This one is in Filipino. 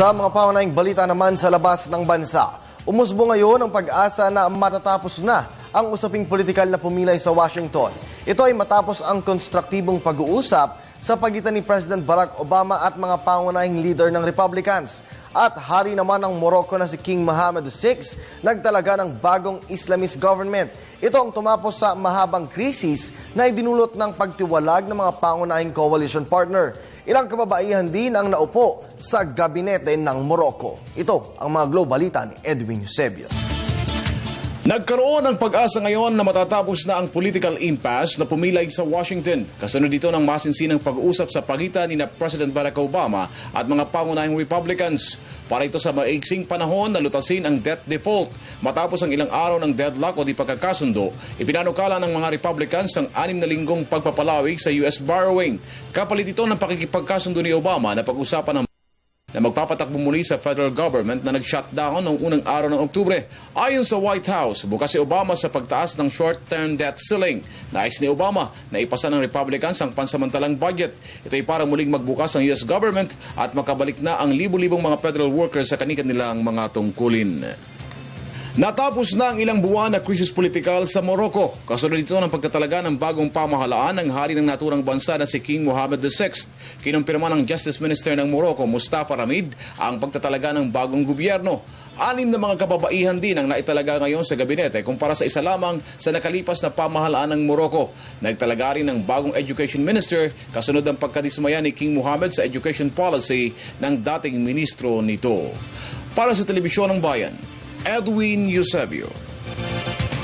Sa mga pangunahing balita naman sa labas ng bansa, umusbo ngayon ang pag-asa na matatapos na ang usaping politikal na pumilay sa Washington. Ito ay matapos ang konstruktibong pag-uusap sa pagitan ni President Barack Obama at mga pangunahing leader ng Republicans. At hari naman ng Morocco na si King Mohammed VI, nagtalaga ng bagong Islamist government. Ito ang tumapos sa mahabang krisis na idinulot ng pagtiwalag ng mga pangunahing coalition partner. Ilang kababaihan din ang naupo sa gabinete ng Morocco. Ito ang mga globalita ni Edwin Eusebio. Nagkaroon ng pag-asa ngayon na matatapos na ang political impasse na pumilay sa Washington. Kasunod dito ng masinsinang pag-uusap sa pagitan ni President Barack Obama at mga pangunahing Republicans. Para ito sa maiksing panahon na lutasin ang debt default. Matapos ang ilang araw ng deadlock o di pagkakasundo, ipinanukala ng mga Republicans ang 6 na linggong pagpapalawig sa US borrowing. Kapalit ito ng pakikipagkasundo ni Obama na pag-usapan ng na magpapatakbo muli sa federal government na nag-shutdown noong unang araw ng Oktubre. Ayon sa White House, bukas si Obama sa pagtaas ng short-term debt ceiling. Nais ni Obama na ipasa ng Republicans ang pansamantalang budget. Ito ay para muling magbukas ang US government at makabalik na ang libu-libong mga federal workers sa kanilang mga tungkulin. Natapos na ang ilang buwan na krisis politikal sa Morocco. Kasunod dito ng pagtatalaga ng bagong pamahalaan ng hari ng naturang bansa na si King Mohammed VI. Kinumpirma ng Justice Minister ng Morocco, Mustafa Ramid, ang pagtatalaga ng bagong gobyerno. 6 na mga kababaihan din ang naitalaga ngayon sa gabinete kumpara sa isa lamang sa nakalipas na pamahalaan ng Morocco. Nagtalaga rin ng bagong Education Minister kasunod ng pagkadismaya ni King Mohammed sa education policy ng dating ministro nito. Para sa Telebisyon ng Bayan, Edwin Eusebio.